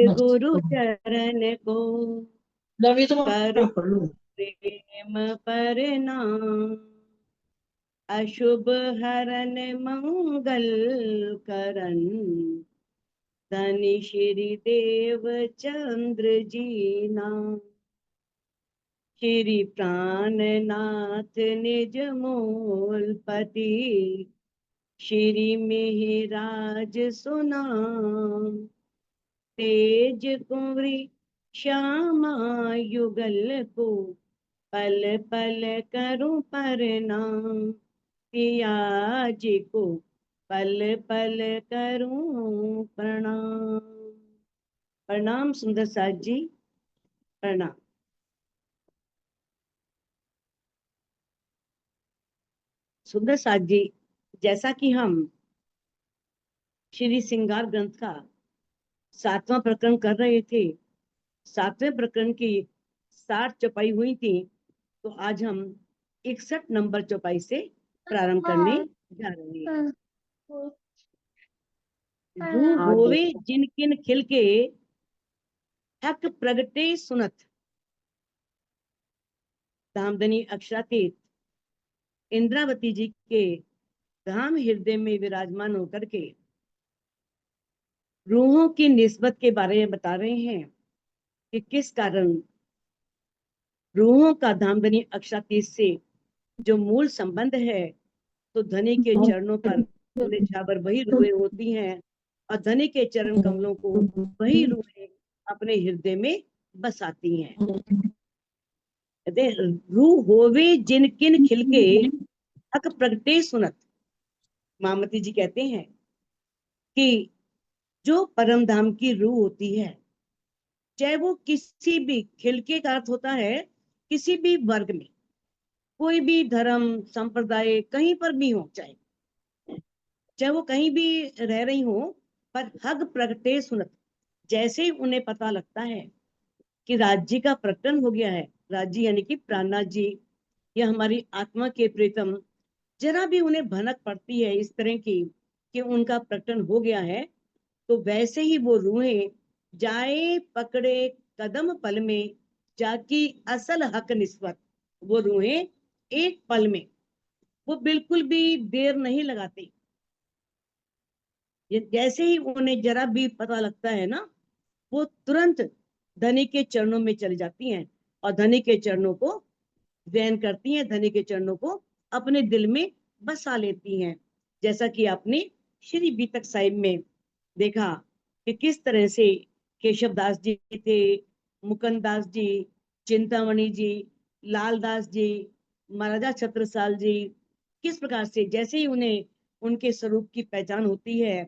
गुरु चरण को करो प्रेम प्रणाम। अशुभ हरन मंगल करन धनि श्री देव चंद्र जी नाम। श्री प्राणनाथ निज मूलपति श्री मिहिराज सुनाम। तेज कुंवरी श्यामा युगल को पल पल करूं प्रणाम। पिया जी को पल पल करूं प्रणाम। प्रणाम सुंदर साथ जी, प्रणाम। सुंदर साथ जी, जैसा कि हम श्री श्रृंगार ग्रंथ का 7वां प्रकरण कर रहे थे, 7वें प्रकरण की 60 चौपाई हुई थी, तो आज हम 61 नंबर चौपाई से प्रारंभ करने जा रहे हैं। रूह होवे जिन किन खिल के हक प्रगटे सुनत। धामधनी अक्षरातीत इंद्रावती जी के धाम हृदय में विराजमान होकर के रूहों की निस्बत के बारे में बता रहे हैं कि किस कारण रूहों का धामधनी अक्षरातीत से जो मूल संबंध है, तो धनी के चरणों पर निछावर वही रूहें होती हैं और धनी के चरण कमलों को वही रूहें अपने हृदय में बसाती हैं। रूह होवे जिन किन खिलके हक प्रगटे सुनत। मामती जी कहते हैं कि जो परम धाम की रूह होती है, चाहे वो किसी भी, खिलके का अर्थ होता है किसी भी वर्ग में, कोई भी धर्म संप्रदाय कहीं पर भी हो, चाहे वो कहीं भी रह रही हो, पर हक प्रगटे सुनत, जैसे ही उन्हें पता लगता है कि राज्य का प्रकटन हो गया है, राज्य यानी कि प्राणनाथ जी या हमारी आत्मा के प्रीतम, जरा भी उन्हें भनक पड़ती है इस तरह की कि उनका प्रकटन हो गया है, तो वैसे ही वो रूहें जाए पकड़े कदम पल में जाकी असल हक निस्बत। वो रूहें एक पल में, वो बिल्कुल भी देर नहीं लगाती, जैसे ही उन्हें जरा भी पता लगता है ना, वो तुरंत धनी के चरणों में चली जाती हैं और धनी के चरणों को ध्यान करती हैं, धनी के चरणों को अपने दिल में बसा लेती हैं। जैसा कि आपने श्री बीतक साहिब में देखा कि किस तरह से केशव दास जी थे, मुकुंद दास जी, चिंतामणि जी, लाल दास जी, महाराजा छत्रसाल जी, किस प्रकार से जैसे ही उन्हें उनके स्वरूप की पहचान होती है,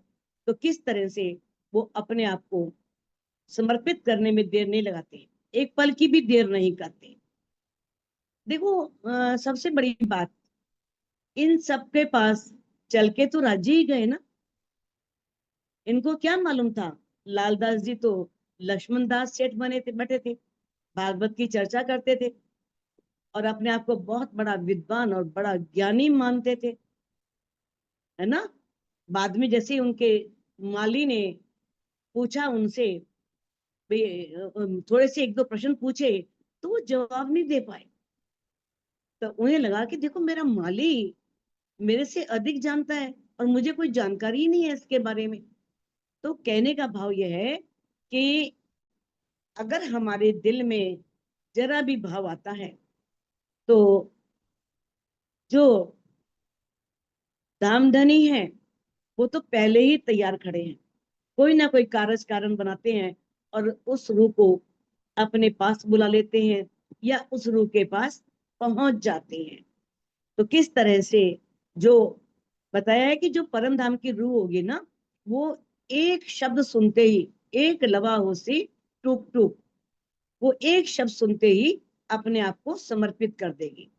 तो किस तरह से वो अपने आप को समर्पित करने में देर नहीं लगाते, एक पल की भी देर नहीं करते। देखो सबसे बड़ी बात, इन सबके पास चल के तो राज्य ही गए ना। इनको क्या मालूम था, लालदास जी तो लक्ष्मण दास सेठ बने थे, बैठे थे, भागवत की चर्चा करते थे और अपने आप को बहुत बड़ा विद्वान और बड़ा ज्ञानी मानते थे, है ना। बाद में जैसे उनके माली ने पूछा उनसे, थोड़े से एक दो प्रश्न पूछे, तो वो जवाब नहीं दे पाए। तो उन्हें लगा कि देखो मेरा माली मेरे से अधिक जानता है और मुझे कोई जानकारी ही नहीं है इसके बारे में। तो कहने का भाव यह है कि अगर हमारे दिल में जरा भी भाव आता है, तो जो धामधनी है वो तो पहले ही तैयार खड़े हैं, कोई ना कोई कारज कारण बनाते हैं और उस रूह को अपने पास बुला लेते हैं या उस रूह के पास पहुंच जाते हैं। तो किस तरह से जो बताया है कि जो परम धाम की रूह होगी ना, वो एक शब्द सुनते ही, एक लवा होसी टूक टूक, वो एक शब्द सुनते ही अपने आप को समर्पित कर देगी।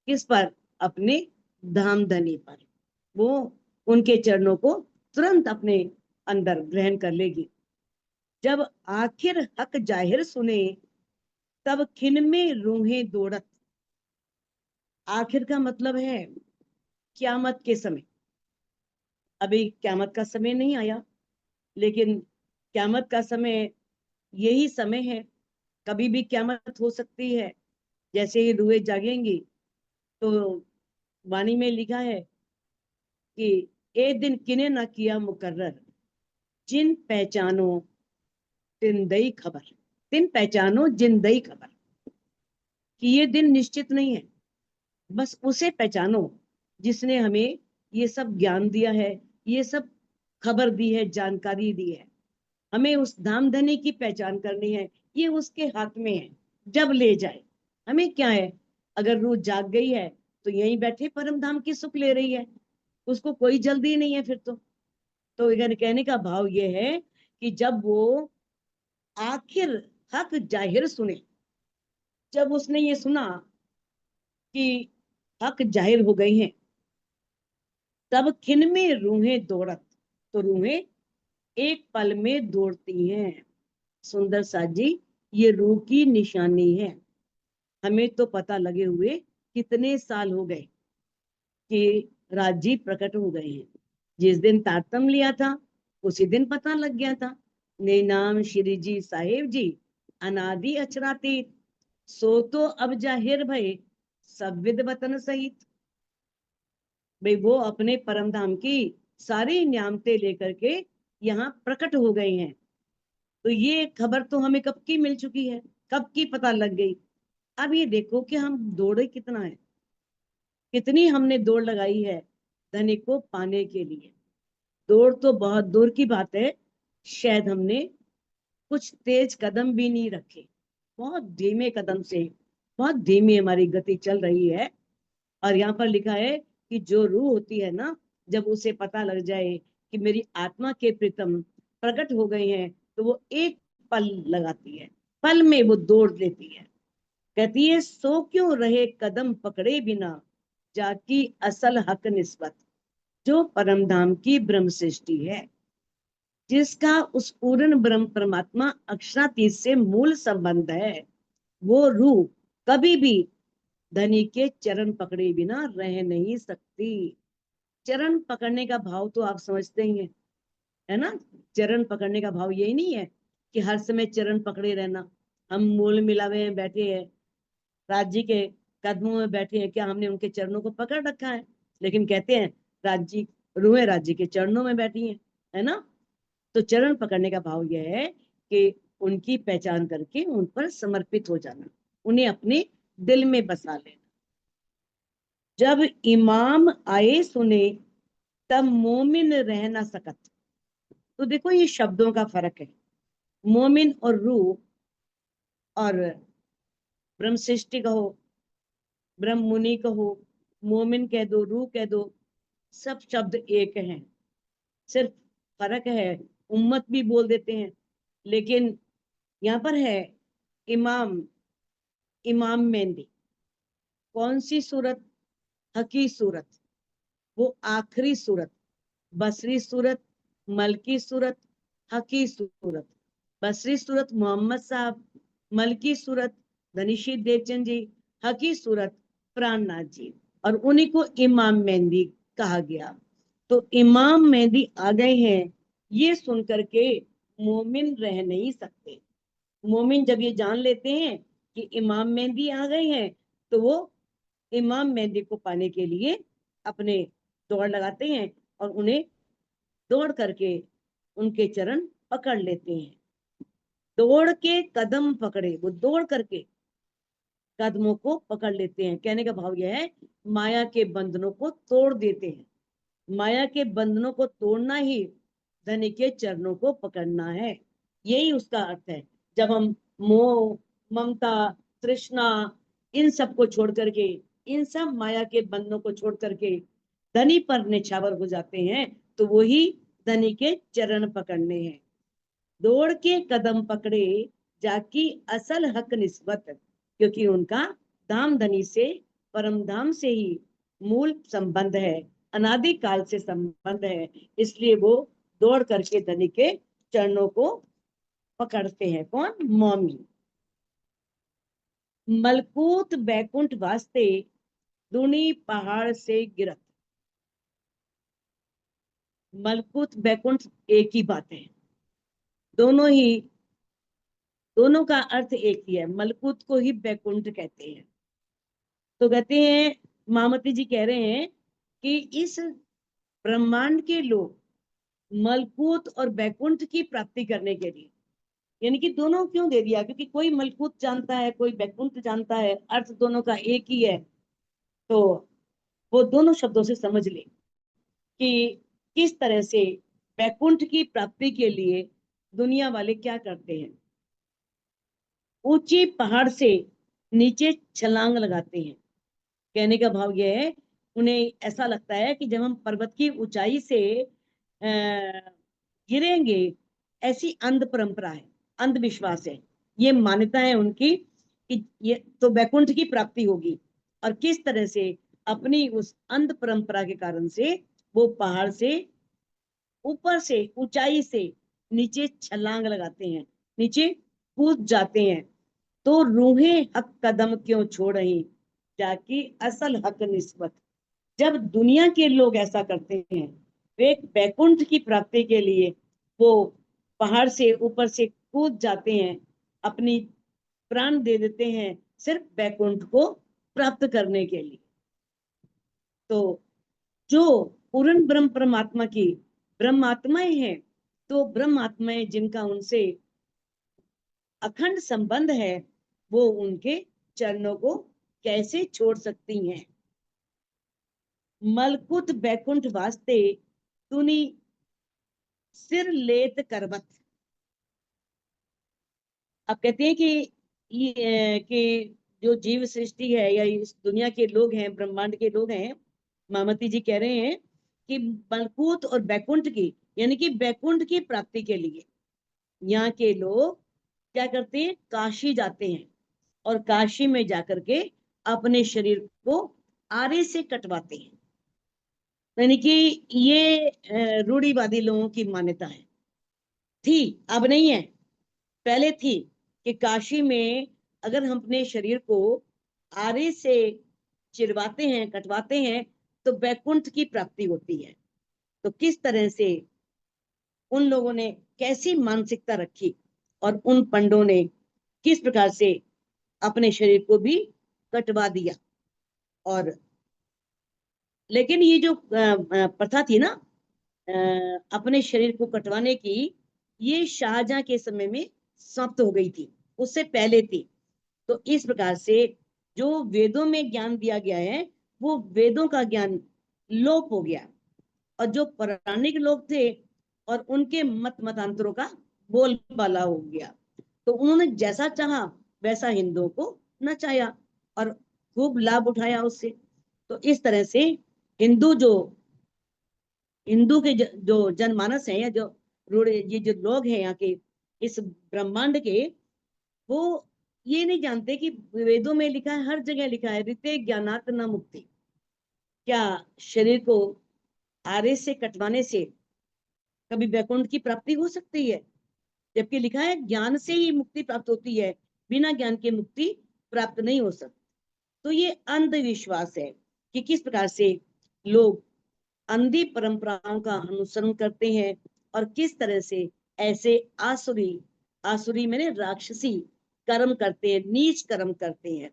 किस पर? अपने धाम धनी पर। वो उनके चरणों को तुरंत अपने अंदर ग्रहण कर लेगी। जब आखिर हक जाहिर सुने तब खिन में रूहें दौड़त। आखिर का मतलब है क्यामत के समय। अभी क्यामत का समय नहीं आया, लेकिन क्यामत का समय यही समय है। कभी भी क्यामत हो सकती है। जैसे ही रूहें जागेंगी तो वाणी में लिखा है कि एक दिन किने न किया मुकर्रर, जिन पहचानो तिन दई खबर। तिन पहचानो जिन दई खबर, कि ये दिन निश्चित नहीं है, बस उसे पहचानो जिसने हमें ये सब ज्ञान दिया है, ये सब खबर दी है, जानकारी दी है। हमें उस धाम धनी की पहचान करनी है, ये उसके हाथ में है, जब ले जाए। हमें क्या है, अगर रूह जाग गई है तो यहीं बैठे परम धाम की सुख ले रही है, उसको कोई जल्दी नहीं है फिर तो कहने का भाव ये है कि जब वो आखिर हक जाहिर सुने, जब उसने ये सुना कि हक जाहिर हो गई हैं, तब खिन में रूहें दौड़त। तो रूहें एक पल में दौड़ती हैं। सुंदर सा जी, ये रूह की निशानी है। हमें तो पता लगे हुए कितने साल हो गए कि राजी प्रकट हो गए हैं। जिस दिन तारतम लिया था उसी दिन पता लग गया था। ने नाम श्री जी साहेब जी अनादि अचरातीत, सो तो अब जाहिर भय सब विद वतन सहित। भाई वो अपने परम धाम की सारी न्यामतें लेकर के यहाँ प्रकट हो गए हैं। तो ये खबर तो हमें कब की मिल चुकी है, कब की पता लग गई। अब ये देखो कि हम दौड़े कितना है, कितनी हमने दौड़ लगाई है धनी को पाने के लिए। दौड़ तो बहुत दूर की बात है, शायद हमने कुछ तेज कदम भी नहीं रखे, बहुत धीमे कदम से, बहुत धीमी हमारी गति चल रही है। और यहाँ पर लिखा है कि जो रूह होती है ना, जब उसे पता लग जाए कि मेरी आत्मा के प्रीतम प्रकट हो गए हैं, तो वो एक पल लगाती है, पल में वो दौड़ लेती है। कहती है सो क्यों रहे कदम पकड़े बिना, जाकी असल हक निस्बत। जो परम धाम की ब्रह्म सृष्टि है, जिसका उस पूर्ण ब्रह्म परमात्मा अक्षरातीत से मूल संबंध है, वो रूह कभी भी धनी के चरण पकड़े बिना रह नहीं सकती। चरण पकड़ने का भाव तो आप समझते ही हैं, है ना। चरण पकड़ने का भाव यही नहीं है कि हर समय चरण पकड़े रहना। हम मूल मिलावे में बैठे हैं, राज्य के कदमों में बैठे हैं, क्या हमने उनके चरणों को पकड़ रखा है? लेकिन कहते हैं राज्य रूहें राज्य के चरणों में बैठी हैं, है ना। तो चरण पकड़ने का भाव यह है कि उनकी पहचान करके उन पर समर्पित हो जाना, उन्हें अपने दिल में बसा लेना। जब इमाम आए सुने, तब मोमिन रह ना सकत। तो देखो ये शब्दों का फर्क है। मोमिन और रूह, और ब्रह्म सृष्टि कहो, ब्रह्म मुनि कहो, मोमिन कह दो, रूह कह दो, सब शब्द एक हैं। सिर्फ फर्क है, उम्मत भी बोल देते हैं। लेकिन यहाँ पर है इमाम, इमाम मेहंदी। कौन सी सूरत? हकी सूरत, वो आखिरी सूरत, बसरी सूरत, मलकी सूरत, हकी सूरत। बसरी सूरत मोहम्मद साहब, मलकी सूरत धनीशी देवचंद जी, हकी सूरत प्राणनाथ जी, और उन्हीं को इमाम मेहंदी कहा गया। तो इमाम मेहंदी आ गए हैं, ये सुन करके मोमिन रह नहीं सकते। मोमिन जब ये जान लेते हैं कि इमाम मेहंदी आ गए हैं, तो वो इमाम मेहंदी को पाने के लिए अपने दौड़ लगाते हैं और उन्हें दौड़ करके उनके चरण पकड़ लेते हैं। दौड़ के कदम पकड़े, वो दौड़ करके कदमों को पकड़ लेते हैं। कहने का भाव यह है माया के बंधनों को तोड़ देते हैं। माया के बंधनों को तोड़ना ही धनी के चरणों को पकड़ना है, यही उसका अर्थ है। जब हम मोह, ममता, तृष्णा, इन सब को छोड़ करके, इन सब माया के बंधनों को छोड़ करके धनी पर निछावर हो जाते हैं, तो वही धनी के चरण पकड़ने हैं। दौड़ के कदम पकड़े, जाकी असल हक निस्बत, क्योंकि उनका धाम धनी से, परम धाम से ही मूल संबंध है, अनादि काल से संबंध है। इसलिए वो दौड़ करके धनी के चरणों को पकड़ते हैं। कौन? मौमी। मलकूत बैकुंठ वास्ते दुनी पहाड़ से गिरत। मलकूत बैकुंठ एक ही बात है, दोनों ही, दोनों का अर्थ एक ही है। मलकूत को ही बैकुंठ कहते हैं। तो कहते हैं, मामती जी कह रहे हैं कि इस ब्रह्मांड के लोग मलकूत और बैकुंठ की प्राप्ति करने के लिए, यानी कि दोनों क्यों दे दिया, क्योंकि कोई मलकूत जानता है, कोई बैकुंठ जानता है, अर्थ दोनों का एक ही है। तो वो दोनों शब्दों से समझ ले कि किस तरह से बैकुंठ की प्राप्ति के लिए दुनिया वाले क्या करते हैं। ऊंची पहाड़ से नीचे छलांग लगाते हैं। कहने का भाव यह है, उन्हें ऐसा लगता है कि जब हम पर्वत की ऊंचाई से गिरेंगे, ऐसी अंध परंपरा है, अंधविश्वास है, ये मान्यता है उनकी कि ये तो बैकुंठ की प्राप्ति होगी। और किस तरह से अपनी उस अंध परंपरा के कारण से वो पहाड़ से ऊपर से ऊंचाई से नीचे छलांग लगाते हैं, नीचे कूद जाते हैं। तो रूहें हक कदम क्यों छोड़ रही, जाकि असल हक निस्बत। जब दुनिया के लोग ऐसा करते हैं, वे बैकुंठ की प्राप्ति के लिए वो पहाड़ से ऊपर से कूद जाते हैं, अपनी प्राण दे देते हैं सिर्फ बैकुंठ को प्राप्त करने के लिए। तो जो पूर्ण ब्रह्म परमात्मा की ब्रह्मात्माएं हैं, तो ब्रह्मात्माएं जिनका उनसे अखंड संबंध है, वो उनके चरणों को कैसे छोड़ सकती हैं। मलकुत बैकुंठ वास्ते तुनी सिर लेत करबत। अब कहते हैं कि कि जो जीव सृष्टि है या इस दुनिया के लोग हैं, ब्रह्मांड के लोग हैं, मामती जी कह रहे हैं कि मलकूत और बैकुंठ की, यानी कि बैकुंठ की प्राप्ति के लिए यहाँ के लोग क्या करते हैं, काशी जाते हैं और काशी में जाकर के अपने शरीर को आरे से कटवाते हैं। यानी कि ये रूढ़िवादी लोगों की मान्यता है, थी, अब नहीं है, पहले थी, कि काशी में अगर हम अपने शरीर को आरे से चिरवाते हैं, कटवाते हैं, तो बैकुंठ की प्राप्ति होती है। तो किस तरह से उन लोगों ने कैसी मानसिकता रखी और उन पंडों ने किस प्रकार से अपने शरीर को भी कटवा दिया। और लेकिन ये जो प्रथा थी ना, अपने शरीर को कटवाने की, ये शाहजहां के समय में समाप्त हो गई थी, उससे पहले थी। तो इस प्रकार से जो वेदों में ज्ञान दिया गया है, वो वेदों का ज्ञान लोप हो गया, और जो पौराणिक लोग थे और उनके मत मतांतरों का बोलबाला हो गया। तो उन्होंने जैसा चाहा वैसा हिंदुओं को नचाया और खूब लाभ उठाया उससे। तो इस तरह से हिंदू जो हिंदू के जो जनमानस है, या जो ये जो लोग हैं यहाँ के इस ब्रह्मांड के, वो ये नहीं जानते कि वेदों में लिखा है, हर जगह लिखा है, ऋते ज्ञानात न मुक्ति। क्या शरीर को आरे से कटवाने से कभी वैकुंठ की प्राप्ति हो सकती है? जबकि लिखा है ज्ञान से ही मुक्ति प्राप्त होती है, बिना ज्ञान के मुक्ति प्राप्त नहीं हो सकती। तो ये अंधविश्वास है कि किस प्रकार से लोग अंधी परंपराओं का अनुसरण करते हैं और किस तरह से ऐसे आसुरी, आसुरी मैंने राक्षसी कर्म करते हैं, नीच कर्म करते हैं।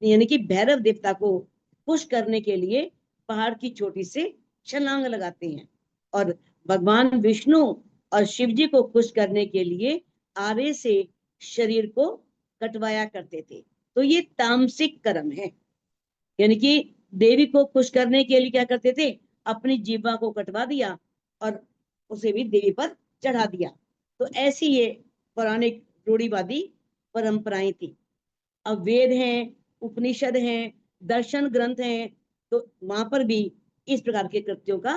यानी कि भैरव देवता को खुश करने के लिए पहाड़ की चोटी से छलांग लगाते हैं, और भगवान विष्णु और शिव जी को खुश करने के लिए आरे से शरीर को कटवाया करते थे। तो ये तामसिक कर्म है। यानी कि देवी को खुश करने के लिए क्या करते थे, अपनी जीवा को कटवा दिया और उसे भी देवी पर चढ़ा दिया। तो ऐसी ये पौराणिक रूढ़िवादी परंपराएं थी। अब वेद हैं, उपनिषद हैं, दर्शन ग्रंथ हैं, तो वहां पर भी इस प्रकार के कृत्यों का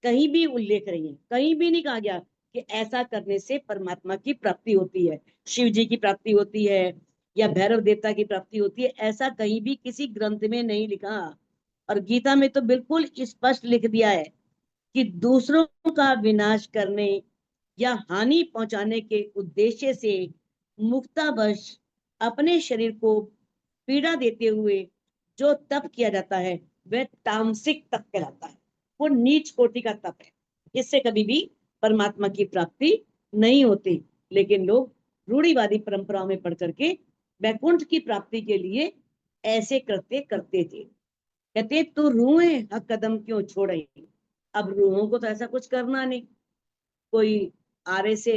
कहीं भी उल्लेख नहीं है, कहीं भी नहीं कहा गया कि ऐसा करने से परमात्मा की प्राप्ति होती है, शिव जी की प्राप्ति होती है, या भैरव देवता की प्राप्ति होती है। ऐसा कहीं भी किसी ग्रंथ में नहीं लिखा। और गीता में तो बिल्कुल स्पष्ट लिख दिया है कि दूसरों का विनाश करने या हानि पहुंचाने के उद्देश्य से मुक्तावश अपने शरीर को पीड़ा देते हुए जो तप किया जाता है वह तामसिक तप कहलाता है। वो नीच कोटि का तप है। इससे कभी भी परमात्मा की प्राप्ति नहीं होती। लेकिन लोग रूढ़िवादी परंपराओं में पढ़ करके वैकुंठ की प्राप्ति के लिए ऐसे कृत्य करते थे। कहते तू रूहें हक कदम क्यों छोड़े। अब रूहों को तो ऐसा कुछ करना नहीं, कोई आरे से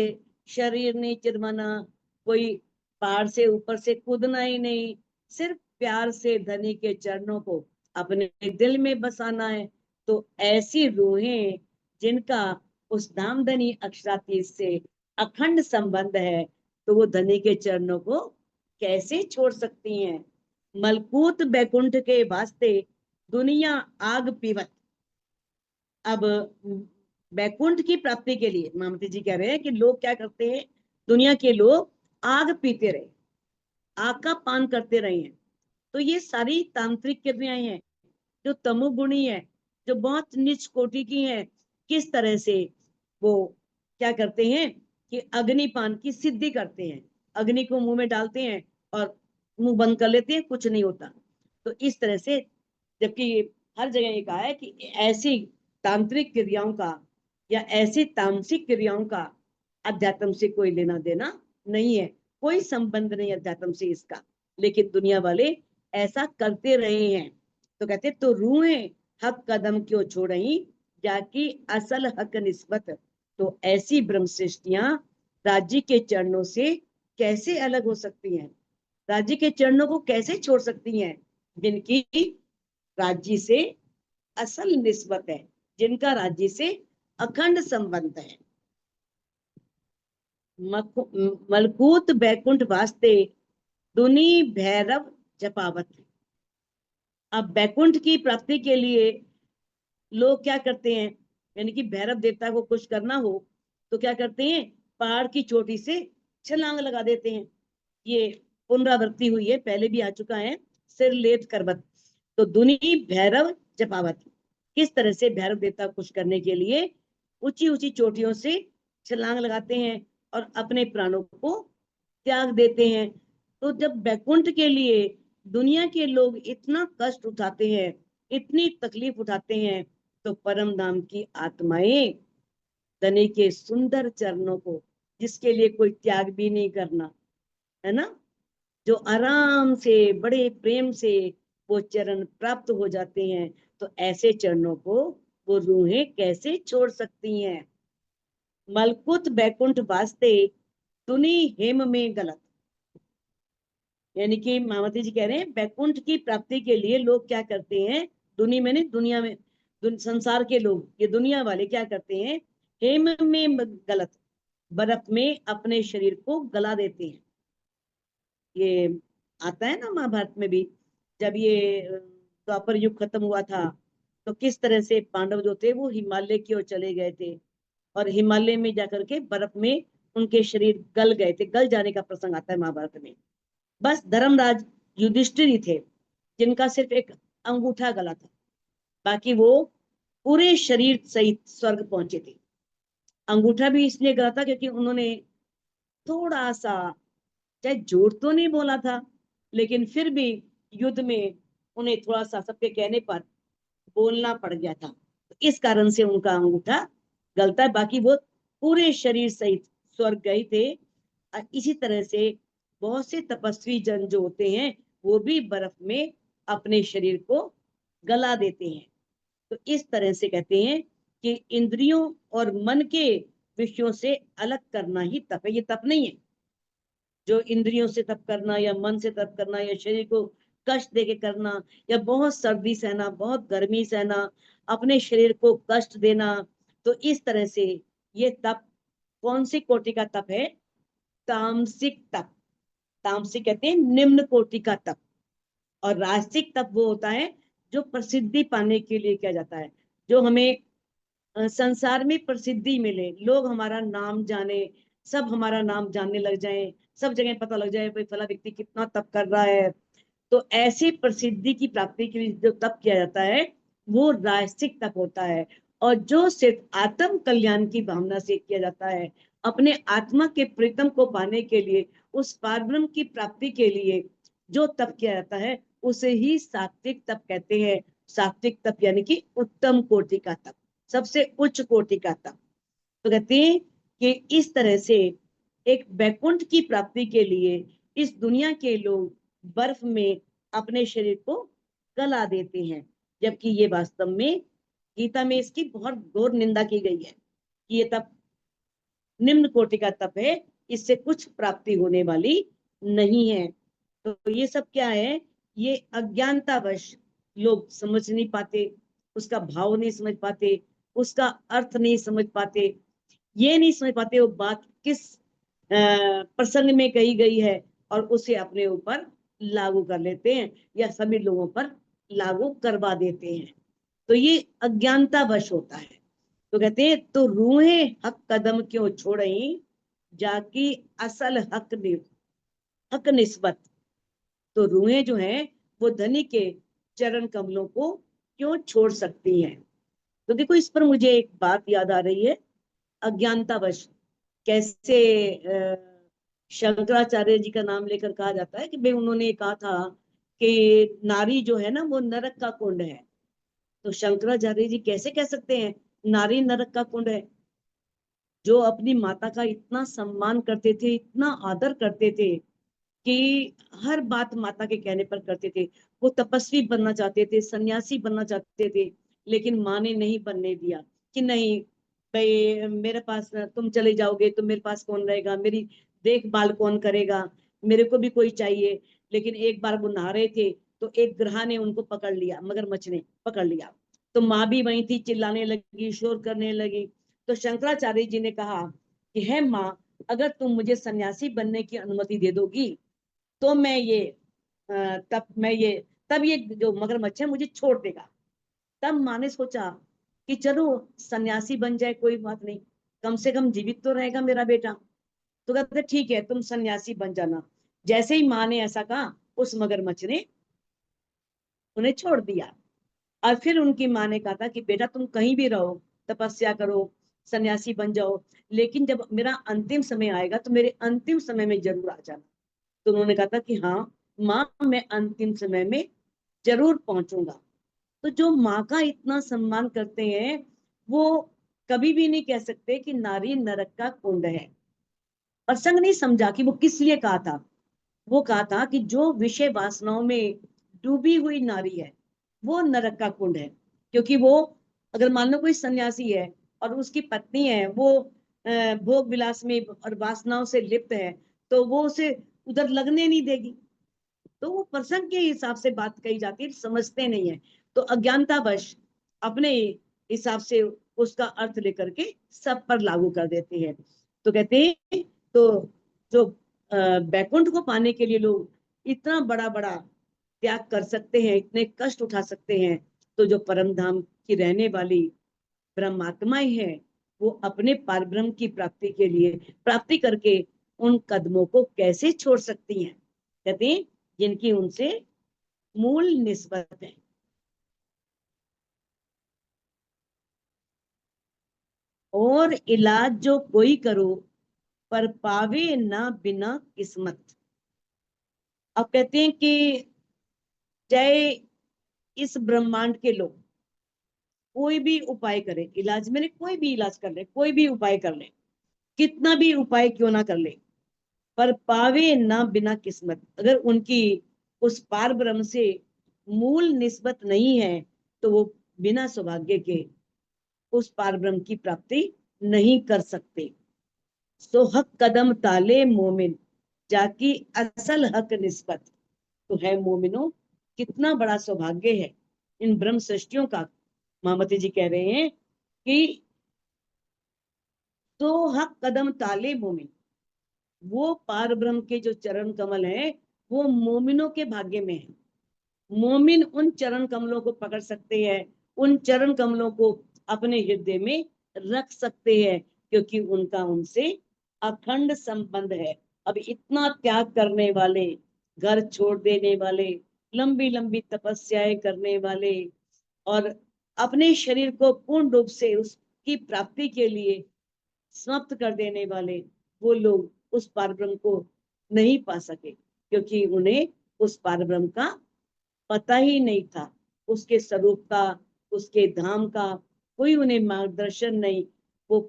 शरीर नहीं चिरवाना, कोई पहाड़ से ऊपर से कूदना ही नहीं, सिर्फ प्यार से धनी के चरणों को अपने दिल में बसाना है। तो ऐसी रूहें जिनका उस नामधनी अक्षरातीत से अखंड संबंध है, तो वो धनी के चरणों को कैसे छोड़ सकती हैं। मलकूत बैकुंठ के वास्ते दुनिया आग पीवत। अब बैकुंठ की प्राप्ति के लिए मामती जी कह रहे हैं कि लोग क्या करते हैं, दुनिया के लोग आग पीते रहे, आग का पान करते रहे हैं। तो ये सारी तांत्रिक क्रियाएं हैं जो तमोगुणी है, जो बहुत नीच कोटि की है। किस तरह से वो क्या करते हैं कि अग्निपान की सिद्धि करते हैं, अग्नि को मुंह में डालते हैं और मुंह बंद कर लेते हैं, कुछ नहीं होता। तो इस तरह से, जबकि हर जगह ये कहा है कि ऐसी तांत्रिक क्रियाओं का या ऐसी तामसिक क्रियाओं का अध्यात्म से कोई लेना देना नहीं है, कोई संबंध नहीं अध्यात्म से इसका। लेकिन दुनिया वाले ऐसा करते रहे हैं। तो कहते तो रूहें हक कदम क्यों छोड़ई, जाकी असल हक निस्बत। तो ऐसी ब्रह्म सृष्टियां राज्य के चरणों से कैसे अलग हो सकती हैं, राज्य के चरणों को कैसे छोड़ सकती हैं, जिनकी राज्य से असल निस्बत है, जिनका राज्य से अखंड संबंध है। मलकूत बैकुंठ वास्ते दुनी भैरव जपावत। अब बैकुंठ की प्राप्ति के लिए लोग क्या करते हैं, यानी कि भैरव देवता को कुछ करना हो तो क्या करते हैं, पहाड़ की चोटी से छलांग लगा देते हैं। ये पुनरावृत्ति हुई है, पहले भी आ चुका है। सिर लेट करवत। तो दुनी भैरव जपावत, किस तरह से भैरव देवता कुछ करने के लिए ऊंची ऊंची चोटियों से छलांग लगाते हैं और अपने प्राणों को त्याग देते हैं। तो जब बैकुंठ के लिए दुनिया के लोग इतना कष्ट उठाते हैं, इतनी तकलीफ उठाते हैं, तो परम धाम की आत्माएं धनी के सुंदर चरणों को, जिसके लिए कोई त्याग भी नहीं करना है ना, जो आराम से बड़े प्रेम से वो चरण प्राप्त हो जाते हैं, तो ऐसे चरणों को वो रूहें कैसे छोड़ सकती हैं। मलकुत बैकुंठ वास्ते दुनी हेम में गलत। यानी कि मामती जी कह रहे हैं बैकुंठ की प्राप्ति के लिए लोग क्या करते हैं, दुनिया में संसार के लोग, ये दुनिया वाले क्या करते हैं, हेम में गलत, बर्फ में अपने शरीर को गला देते हैं। ये आता है ना महाभारत में भी, जब ये द्वापर युग खत्म हुआ था तो किस तरह से पांडव जो थे वो हिमालय की ओर चले गए थे, और हिमालय में जाकर के बर्फ में उनके शरीर गल गए थे, गल जाने का प्रसंग आता है महाभारत में। बस धर्मराज युधिष्ठिर ही थे जिनका सिर्फ एक अंगूठा गला था, बाकी वो पूरे शरीर सहित स्वर्ग पहुंचे थे। अंगूठा भी इसलिए गला था क्योंकि उन्होंने थोड़ा सा, चाहे झूठ तो नहीं बोला था, लेकिन फिर भी युद्ध में उन्हें थोड़ा सा सबके कहने पर बोलना पड़ गया था, तो इस कारण से उनका अंगूठा गलता है। बाकी वो पूरे शरीर सहित स्वर्ग गए थे। इसी तरह से बहुत से तपस्वी जन जो होते हैं वो भी बर्फ में अपने शरीर को गला देते हैं। तो इस तरह से कहते हैं कि इंद्रियों और मन के विषयों से अलग करना ही तप है। ये तप नहीं है जो इंद्रियों से तप करना या मन से तप करना या शरीर को कष्ट देके करना, या बहुत सर्दी सहना, बहुत गर्मी सहना, अपने शरीर को कष्ट देना। तो इस तरह से ये तप कौन सी कोटि का तप है, तामसिक तप। तामसिक कहते हैं निम्न कोटि का तप। और राजसिक तप वो होता है जो प्रसिद्धि पाने के लिए किया जाता है, जो हमें संसार में प्रसिद्धि मिले, लोग हमारा नाम जाने, सब हमारा नाम जानने लग जाएं, सब जगह पता लग जाए भाई फला व्यक्ति कितना तप कर रहा है। तो ऐसी प्रसिद्धि की प्राप्ति के लिए जो तप किया जाता है वो राजसिक तप होता है। और जो सिर्फ आत्म कल्याण की भावना से किया जाता है, अपने आत्मा के प्रीतम को पाने के लिए उस पारब्रह्म की प्राप्ति के लिए जो तप किया जाता है उसे ही सात्विक तप कहते हैं। सात्विक तप यानी कि उत्तम कोटि का तप, सबसे उच्च कोटि का तप। तो कहते हैं कि इस तरह से एक वैकुंठ की प्राप्ति के लिए इस दुनिया के लोग बर्फ में अपने शरीर को गला देते हैं, जबकि ये वास्तव में गीता में इसकी बहुत घोर निंदा की गई है कि ये तप निम्न कोटि का तप है, इससे कुछ प्राप्ति होने वाली नहीं है। तो ये सब क्या है, ये अज्ञानतावश लोग समझ नहीं पाते, उसका भाव नहीं समझ पाते, उसका अर्थ नहीं समझ पाते, ये नहीं समझ पाते वो बात किस प्रसंग में कही गई है, और उसे अपने ऊपर लागू कर लेते हैं या सभी लोगों पर लागू करवा देते हैं। तो ये अज्ञानतावश होता है। तो कहते हैं तो रूहें हक कदम क्यों छोड़ई, जाकी असल हक निस्बत। तो रूहें जो हैं वो धनी के चरण कमलों को क्यों छोड़ सकती हैं। तो देखो इस पर मुझे एक बात याद आ रही है, अज्ञानतावश कैसे शंकराचार्य जी का नाम लेकर कहा जाता है कि भाई उन्होंने कहा था कि नारी जो है ना वो नरक का कुंड है। तो शंकराचार्य जी कैसे कह सकते हैं नारी नरक का कुंड है। जो अपनी माता का इतना सम्मान करते थे, इतना आदर करते थे कि हर बात माता के कहने पर करते थे। वो तपस्वी बनना चाहते थे, सन्यासी बनना चाहते थे, लेकिन माँ ने नहीं बनने दिया कि नहीं भाई मेरे पास तुम चले जाओगे तो मेरे पास कौन रहेगा, मेरी देखभाल कौन करेगा, मेरे को भी कोई चाहिए। लेकिन एक बार वो नहा रहे थे तो एक ग्रह ने उनको पकड़ लिया, मगरमच्छ ने पकड़ लिया। तो माँ भी वहीं थी, चिल्लाने लगी, शोर करने लगी। तो शंकराचार्य जी ने कहा कि है माँ, अगर तुम मुझे सन्यासी बनने की अनुमति दे दोगी तो मैं ये तब ये जो मगरमच्छ है मुझे छोड़ देगा। तब माँ ने सोचा कि चलो सन्यासी बन जाए, कोई बात नहीं, कम से कम जीवित तो रहेगा मेरा बेटा। तो कहते ठीक है तुम सन्यासी बन जाना। जैसे ही माँ ने ऐसा कहा उस मगरमच्छ ने उन्हें छोड़ दिया। और फिर उनकी माँ ने कहा था कि बेटा तुम कहीं भी रहो, तपस्या करो, सन्यासी बन जाओ, लेकिन जब मेरा अंतिम समय आएगा तो मेरे अंतिम समय में जरूर आ जाना। तो उन्होंने कहा था कि हाँ माँ मैं अंतिम समय में जरूर पहुंचूंगा। तो जो माँ का इतना सम्मान करते हैं वो कभी भी नहीं कह सकते कि नारी नरक का कुंड है। प्रसंग नहीं समझा कि वो किस लिए कहा था। वो कहा था कि जो विषय वासनाओं में डूबी हुई नारी है वो नरक का कुंड है। क्योंकि वो अगर मान लो कोई सन्यासी है और उसकी पत्नी है वो भोग विलास में और वासनाओं से लिप्त है, तो वो उसे उधर लगने नहीं देगी। तो वो प्रसंग के हिसाब से बात कही जाती है, समझते नहीं है। तो अज्ञानतावश अपने हिसाब से उसका अर्थ लेकर के सब पर लागू कर देते हैं। तो कहते हैं तो जो बैकुंठ को पाने के लिए लोग इतना बड़ा बड़ा त्याग कर सकते हैं, इतने कष्ट उठा सकते हैं, तो जो परम धाम की रहने वाली ब्रह्मात्माएं हैं वो अपने पारब्रह्म की प्राप्ति के लिए प्राप्ति करके उन कदमों को कैसे छोड़ सकती हैं। कहते हैं जिनकी उनसे मूल निस्बत है। और इलाज जो कोई करो पर पावे ना बिना किस्मत। अब कहते हैं कि चाहे इस ब्रह्मांड के लोग कोई भी उपाय करें, इलाज मैंने कोई भी इलाज कर ले, कोई भी उपाय कर ले, कितना भी उपाय क्यों ना कर ले, पर पावे ना बिना किस्मत। अगर उनकी उस पार ब्रह्म से मूल निस्बत नहीं है तो वो बिना सौभाग्य के उस पार ब्रह्म की प्राप्ति नहीं कर सकते। सो हक कदम ताले मोमिन, जाकी असल हक निस्बत। तो है मोमिनो, कितना बड़ा सौभाग्य है इन ब्रह्म सृष्टियों का। महामती जी कह रहे हैं कि तो हक कदम ताले मोमिन, वो पार ब्रह्म के जो चरण कमल है वो मोमिनों के भाग्य में है। मोमिन उन चरण कमलों को पकड़ सकते हैं, उन चरण कमलों को अपने हृदय में रख सकते हैं, क्योंकि उनका उनसे अखंड संबंध है। अब इतना त्याग करने वाले, घर छोड़ देने वाले, लंबी लंबी तपस्याएं करने वाले और अपने शरीर को पूर्ण रूप से उसकी प्राप्ति के लिए समाप्त कर देने वाले, वो लोग उस पारब्रह्म को नहीं पा सके, क्योंकि उन्हें उस पारब्रह्म का पता ही नहीं था, उसके स्वरूप का, उसके धाम का कोई उन्हें मार्गदर्शन नहीं, वो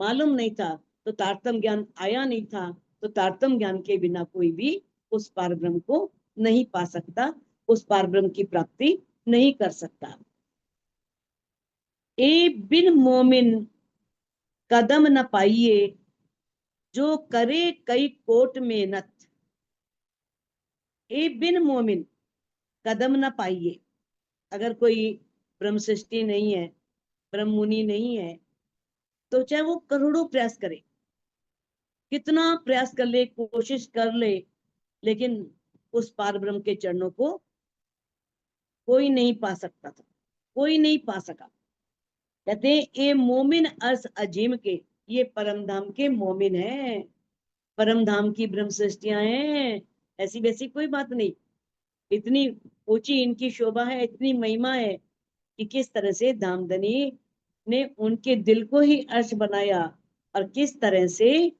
मालूम नहीं था, तो तारतम्य ज्ञान आया नहीं था। तो तारतम्य ज्ञान के बिना कोई भी उस पारब्रह्म को नहीं पा सकता, उस पारब्रह्म की प्राप्ति नहीं कर सकता। ए बिन मोमिन कदम न पाइए, जो करे कई कोट मेहनत। ए बिन मोमिन कदम न पाइए, अगर कोई ब्रह्म सृष्टि नहीं है, ब्रह्म मुनि नहीं है, तो चाहे वो करोड़ों प्रयास करे, कितना प्रयास कर ले, कोशिश कर ले, लेकिन उस पार ब्रह्म के चरणों को कोई नहीं पा सकता था, कोई नहीं पा सका। कहते हैं ये मोमिन अर्स अजीम के, ये परम धाम के मोमिन हैं, परम धाम की ब्रह्म सृष्टियां हैं, ऐसी वैसी कोई बात नहीं। इतनी ऊंची इनकी शोभा है, इतनी महिमा है कि किस तरह से धामधनी ने उनके दिल को ही अर्श बनाया, और किस तरह से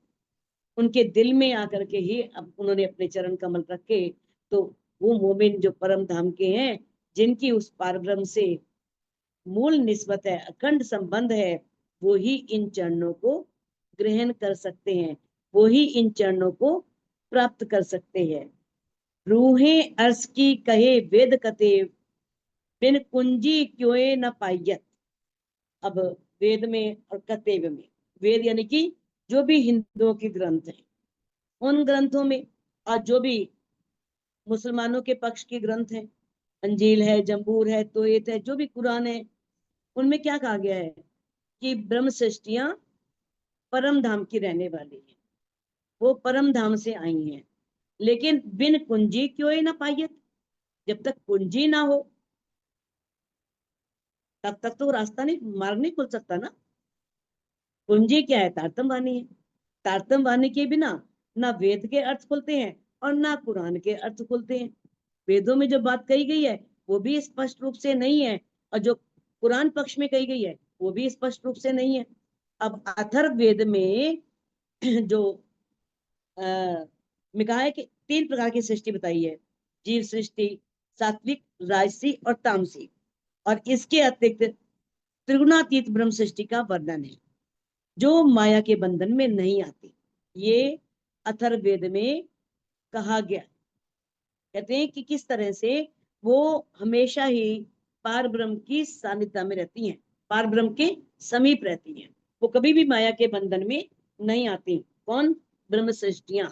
उनके दिल में आकर के ही अब उन्होंने अपने चरण कमल रखे। तो वो मोमिन जो परम धाम के हैं, जिनकी उस पारब्रह्म से मूल निस्बत है, अखंड संबंध है, वो ही इन चरणों को ग्रहण कर सकते हैं, वो ही इन चरणों को प्राप्त कर सकते हैं। रूहें अर्श की कहे वेद कते, बिन कुंजी क्यों न पायत। अब वेद में और कतेव में, वेद यानी कि जो भी हिंदुओं के ग्रंथ हैं, उन ग्रंथों में, और जो भी मुसलमानों के पक्ष के ग्रंथ हैं, अंजील है, जंबूर है, तोएत है, जो भी कुरान है, उनमें क्या कहा गया है कि ब्रह्म सृष्टियां परम धाम की रहने वाली है, वो परम धाम से आई हैं, लेकिन बिन कुंजी क्यों ही ना पाइए, जब तक कुंजी ना हो तब तक तो रास्ता नहीं, मार्ग नहीं खुल सकता ना। कुंजी क्या है? तारतम वाणी है। तारतम वाणी के बिना ना वेद के अर्थ खुलते हैं और ना कुरान के अर्थ खुलते हैं। वेदों में जो बात कही गई है वो भी स्पष्ट रूप से नहीं है, और जो कुरान पक्ष में कही गई है वो भी स्पष्ट रूप से नहीं है। अब अथर्ववेद में जो में कहा है कि 3 प्रकार की सृष्टि बताई है, जीव सृष्टि, सात्विक, राजसी और तामसी, और इसके अतिरिक्त त्रिगुणातीत ब्रह्म सृष्टि का वर्णन है, जो माया के बंधन में नहीं आती। ये अथर्ववेद में कहा गया। कहते हैं कि किस तरह से वो हमेशा ही पार ब्रह्म की सानिध्य में रहती हैं, पार ब्रह्म के समीप रहती हैं, वो कभी भी माया के बंधन में नहीं आती। कौन? ब्रह्म सृष्टियां।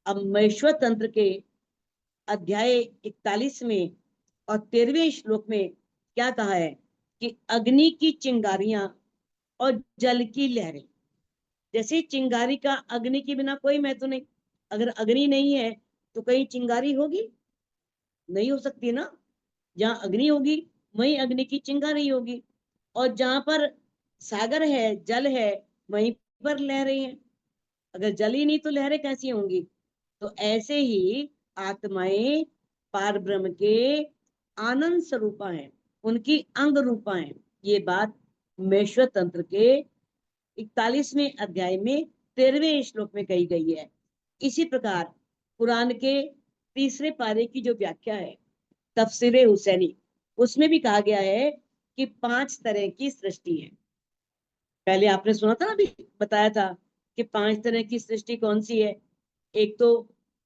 अब महेश्वर तंत्र के अध्याय 41 में और 13वें श्लोक में क्या कहा है कि अग्नि की चिंगारियां और जल की लहरें। जैसे चिंगारी का अग्नि के बिना कोई महत्व नहीं, अगर अग्नि नहीं है तो कहीं चिंगारी होगी? नहीं हो सकती ना। जहां अग्नि होगी वहीं अग्नि की चिंगारी होगी, और जहां पर सागर है, जल है, वहीं पर लहरें हैं। अगर जल ही नहीं तो लहरें कैसी होंगी? तो ऐसे ही आत्माएं पार ब्रह्म के आनंद स्वरूपा हैं, उनकी अंग रूपा हैं। ये बात मेश्वर तंत्र के 41वें अध्याय में 13वें श्लोक में कही गई है। इसी प्रकार कुरान के 3 पारे की जो व्याख्या है तफसीरे हुसैनी, उसमें भी कहा गया है कि 5 तरह की सृष्टि है। पहले आपने सुना था ना, अभी बताया था कि 5 तरह की सृष्टि कौन सी है। एक तो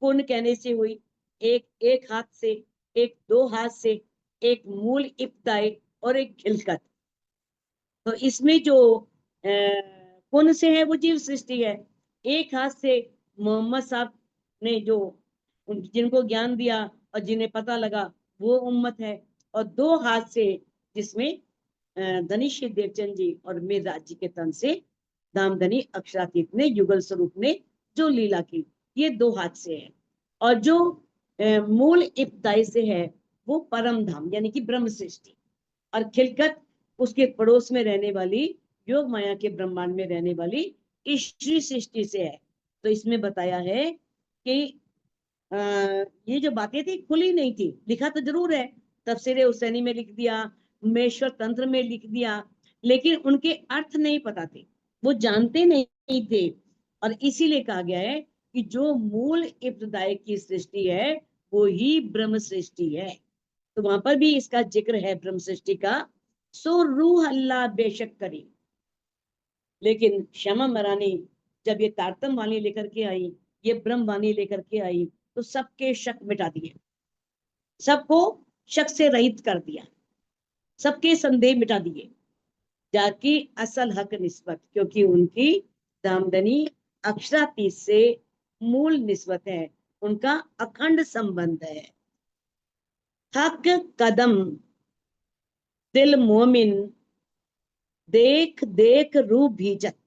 पुण्य कहने से हुई, एक एक हाथ से, एक 2 हाथ से, एक मूल इब्ताई और एक खिलकत। तो इसमें जो पुण्य से है वो जीव सृष्टि है। एक हाथ से मोहम्मद साहब ने जो जिनको ज्ञान दिया और जिन्हें पता लगा वो उम्मत है, और 2 हाथ से जिसमें धनीश्वर देवचंद जी और मीरराज जी के तन से धामधनी अक्षरातीत ने युगल स्वरूप ने जो लीला की, ये 2 हाथ से है। और जो मूल इब्ताई से है वो परम धाम यानी कि ब्रह्म सृष्टि, और खिलकत उसके पड़ोस में रहने वाली योग माया के ब्रह्मांड में रहने वाली ईश्वरी सृष्टि से है। तो इसमें बताया है कि ये जो बातें थी खुली नहीं थी, लिखा तो जरूर है, तफसीरे हुसैनी में लिख दिया, मेश्वर तंत्र में लिख दिया, लेकिन उनके अर्थ नहीं पता थे, वो जानते नहीं थे। और इसीलिए कहा गया है कि जो मूल इब्तदाई की सृष्टि है वो ही ब्रह्म सृष्टि है। तो वहां पर भी इसका जिक्र है ब्रह्म सृष्टि का। सो रूह अल्लाह बेशक करी, लेकिन श्यामा महारानी जब ये तारतम वाणी लेकर के आई, ये ब्रह्म वाणी लेकर के आई, तो सबके शक मिटा दिए, सबको शक से रहित कर दिया, सबके संदेह मिटा दिए, जाकि असल हक निस्बत, क्योंकि उनकी दामदनी अक्षरातीत से मूल निस्बत है, उनका अखंड संबंध है। हक कदम दिल मोमिन देख देख रूह भीजत।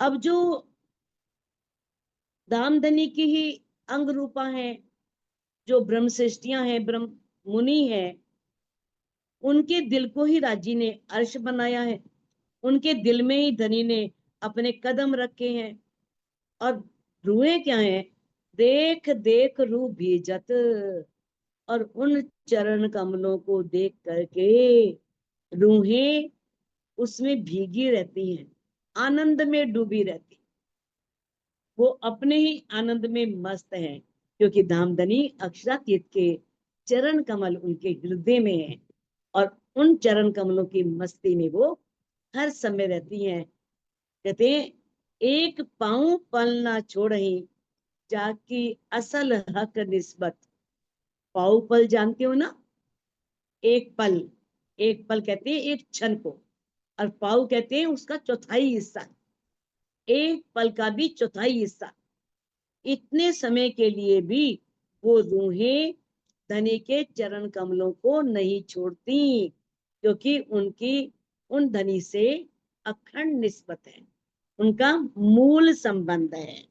अब जो दामदनी की ही अंग रूपा है, जो ब्रह्म सृष्टियां हैं, ब्रह्म मुनि है, उनके दिल को ही राजी ने अर्श बनाया है, उनके दिल में ही धनी ने अपने कदम रखे हैं। और रूहें क्या हैं? देख देख रूह भीजत, और उन चरण कमलों को देख करके रूहें उसमें भीगी रहती हैं, आनंद में डूबी रहती, वो अपने ही आनंद में मस्त है, क्योंकि धामधनी अक्षरातीत के चरण कमल उनके हृदय में है, और उन चरण कमलों की मस्ती में वो हर समय रहती हैं। कहते हैं एक पाँव पल ना छोड़ही जाकी असल हक निस्बत। पाँव पल जानते हो ना? एक पल, एक पल कहते हैं एक क्षण को, और पाव कहते हैं उसका चौथाई हिस्सा, एक पल का भी चौथाई हिस्सा। इतने समय के लिए भी वो रूहें धनी के चरण कमलों को नहीं छोड़ती, क्योंकि उनकी उन धनी से अखंड निस्बत है, उनका मूल संबंध है।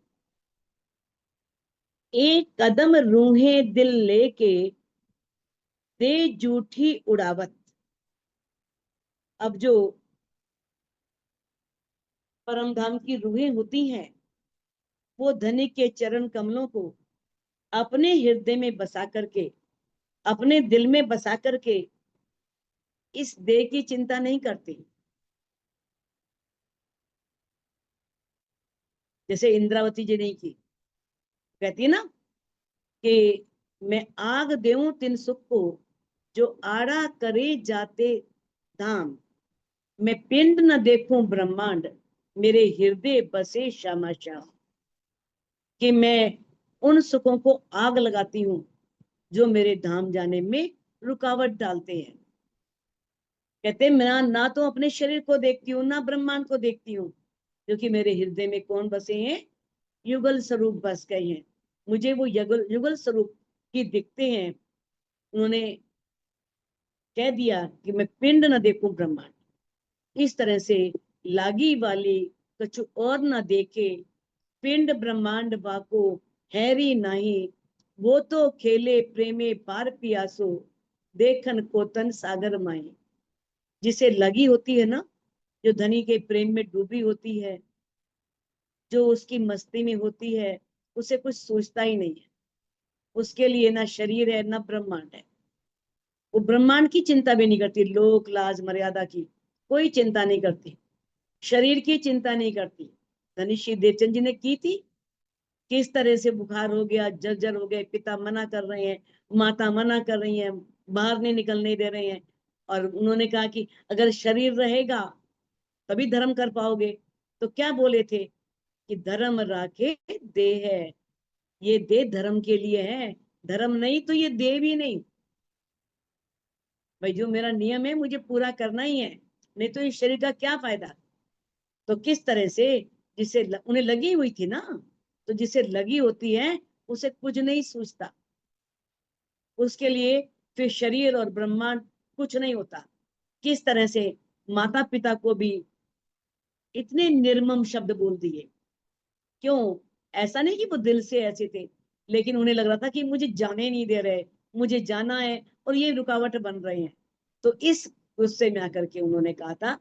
एक कदम रूहें दिल लेके दे जूठी उड़ावत। अब जो परम धाम की रूहें होती हैं, वो धनी के चरण कमलों को अपने हृदय में बसा करके, अपने दिल में बसा करके इस देह की चिंता नहीं करती। जैसे इंद्रावती जी ने की, कहती है ना कि मैं आग देऊं तिन सुख को, जो आड़ा करे जाते धाम, मैं पिंड न देखूं ब्रह्मांड, मेरे हृदय बसे श्यामा श्याम। कि मैं उन सुखों को आग लगाती हूँ जो मेरे धाम जाने में रुकावट डालते हैं। कहते मैं ना तो अपने शरीर को देखती हूँ, ना ब्रह्मांड को देखती हूँ, क्योंकि मेरे हृदय में कौन बसे हैं? युगल स्वरूप बस गए हैं, मुझे वो युगल युगल स्वरूप की दिखते हैं। उन्होंने कह दिया कि मैं पिंड न देखूं ब्रह्मांड, इस तरह से लागी वाली कछु और न देखे, पिंड ब्रह्मांड बाको हैरी नहीं, वो तो खेले प्रेमे पार पियासो, देखन कोतन सागर माई। जिसे लगी होती है ना, जो धनी के प्रेम में डूबी होती है, जो उसकी मस्ती में होती है, उसे कुछ सोचता ही नहीं है। उसके लिए ना शरीर है ना ब्रह्मांड है, वो ब्रह्मांड की चिंता भी नहीं करती, लोक लाज मर्यादा की कोई चिंता नहीं करती, शरीर की चिंता नहीं करती। धनी श्री देवचंद जी ने की थी, किस तरह से बुखार हो गया, जर्जर हो गए, पिता मना कर रहे हैं, माता मना कर रही है, बाहर नहीं निकलने दे रहे हैं, और उन्होंने कहा कि अगर शरीर रहेगा तभी धर्म कर पाओगे। तो क्या बोले थे कि धर्म राखे देह है, ये देह धर्म के लिए है, धर्म नहीं तो ये देह भी नहीं। भाई जो मेरा नियम है मुझे पूरा करना ही है, नहीं तो इस शरीर का क्या फायदा। तो किस तरह से जिसे उन्हें लगी हुई थी ना, तो जिसे लगी होती है उसे कुछ नहीं सूझता, उसके लिए फिर शरीर और ब्रह्मांड कुछ नहीं होता। किस तरह से माता पिता को भी इतने निर्मम शब्द बोल दिए, क्यों? ऐसा नहीं कि वो दिल से ऐसे थे, लेकिन उन्हें लग रहा था कि मुझे जाने नहीं दे रहे, मुझे जाना है, और ये रुकावट बन रहे हैं। तो इस गुस्से में आकर के उन्होंने कहा था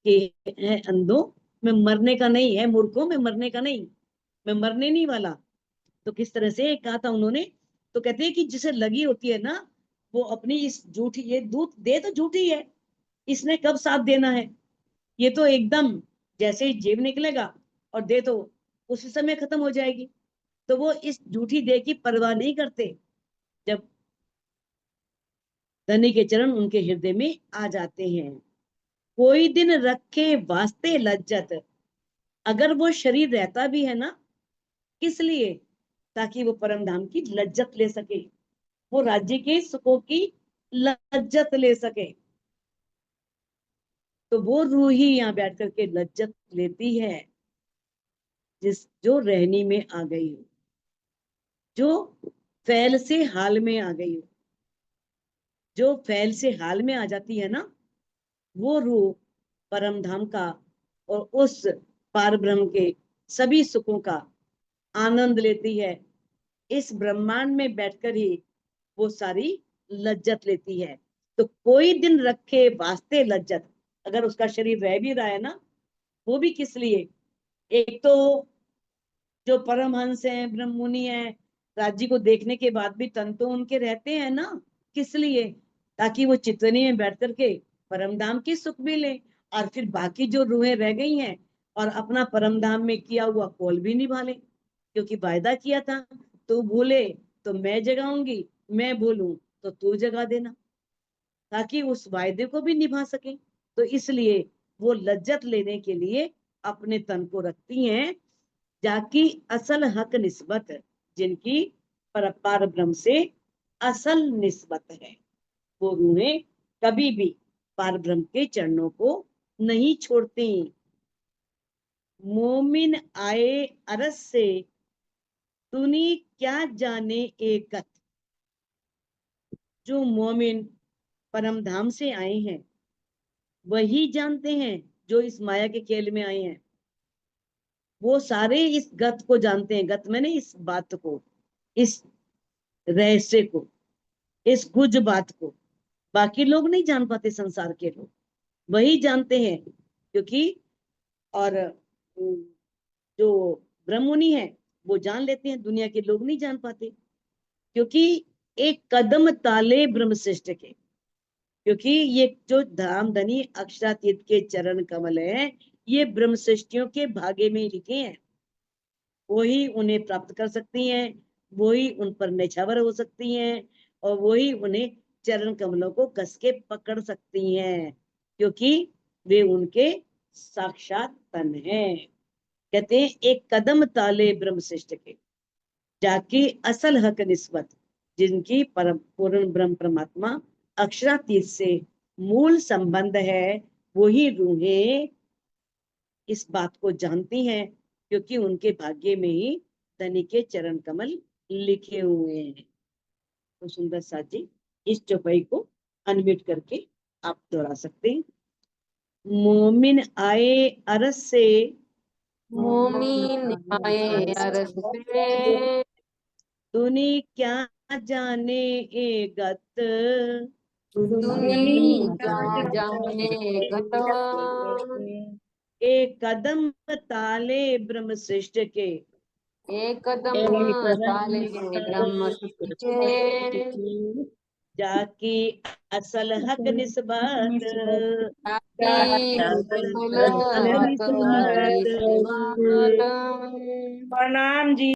कि है अंधो, मैं मरने का नहीं है, मूर्खों मैं मरने का नहीं, मैं मरने नहीं वाला। तो किस तरह से कहा था उन्होंने? तो कहते हैं कि जिसे लगी होती है ना, वो अपनी इस झूठी, ये दूध दे तो झूठी है, इसने कब साथ देना है, ये तो एकदम जैसे ही जेब निकलेगा और दे तो उसी समय खत्म हो जाएगी। तो वो इस झूठी देह की परवाह नहीं करते जब धनी के चरण उनके हृदय में आ जाते हैं। कोई दिन रखे वास्ते लज्जत, अगर वो शरीर रहता भी है ना, किस लिए? ताकि वो परम धाम की लज्जत ले सके, वो राज्य के सुखों की लज्जत ले सके। तो वो रूह ही यहाँ बैठ करके लज्जत लेती है, जो रहनी में आ गई हो, जो फैल से हाल में आ गई हो। जो फैल से हाल में आ जाती है ना, वो रूह परम धाम का और उस पार ब्रह्म के सभी सुखों का आनंद लेती है। इस ब्रह्मांड में बैठकर ही वो सारी लज्जत लेती है। तो कोई दिन रखे वास्ते लज्जत, अगर उसका शरीर रह भी रहा है ना, वो भी किस लिए? एक तो जो परमहंस हैं, ब्रह्ममुनि हैं, राज्य को देखने के बाद भी तन तो उनके रहते हैं ना, किस लिए? ताकि वो चितवनी में बैठ करके परम धाम की सुख भी ले, और फिर बाकी जो रूहें रह गई हैं और अपना परम धाम में किया हुआ कौल भी निभा ले। क्योंकि वायदा किया था, तू भूले तो मैं जगाऊंगी, मैं भूलूं तो तू जगा देना, ताकि उस वायदे को भी निभा सके। तो इसलिए वो लज्जत लेने के लिए अपने तन को रखती हैं, जाकी असल हक निस्बत, जिनकी पार ब्रह्म से असल निस्बत है। वो रूहें कभी भी पार ब्रह्म के चरणों को नहीं छोड़ती। मोमिन आए अरस से, तूनी क्या जाने एकत। जो मोमिन परम धाम से आए हैं वही जानते हैं, जो इस माया के खेल में आए हैं वो सारे इस गत को जानते हैं। गत मैंने इस बात को, इस रहस्य को, इस गुज बात को। बाकी लोग नहीं जान पाते, संसार के लोग वही जानते हैं। क्योंकि और जो ब्रह्ममुनि है वो जान लेते हैं, दुनिया के लोग नहीं जान पाते। क्योंकि एक कदम ताले ब्रह्म श्रेष्ठ के, क्योंकि ये जो धाम धनी अक्षरातीत के चरण कमल है, ये ब्रह्म सृष्टियों के भाग्य में लिखे हैं। वही उन्हें प्राप्त कर सकती हैं, वही उन पर निछावर हो सकती हैं, और वही उन्हें चरण कमलों को कस के पकड़ सकती हैं, क्योंकि वे उनके साक्षात तन हैं। कहते हैं एक कदम ताले ब्रह्म श्रेष्ठ के, जाकी असल हक निस्बत, जिनकी परम पूर्ण ब्रह्म परमात्मा अक्षरातीत से मूल संबंध है, वही रूहें इस बात को जानती हैं, क्योंकि उनके भाग्य में ही धनी के चरण कमल लिखे हुए हैं। तो सुंदर साथ जी इस चौपाई को अनम्यूट करके आप दोहरा सकते हैं। मोमिन आए अरस से, मोमिन आए अरस से, तूने क्या जाने ए गत। तूने क्या जाने गत। एक कदम ताले ब्रह्म श्रेष्ठ के, एक कदम ताले ब्रह्म के, जाकी असल हक निस्बत, जाकी असल हक निस्बत। प्रणाम जी।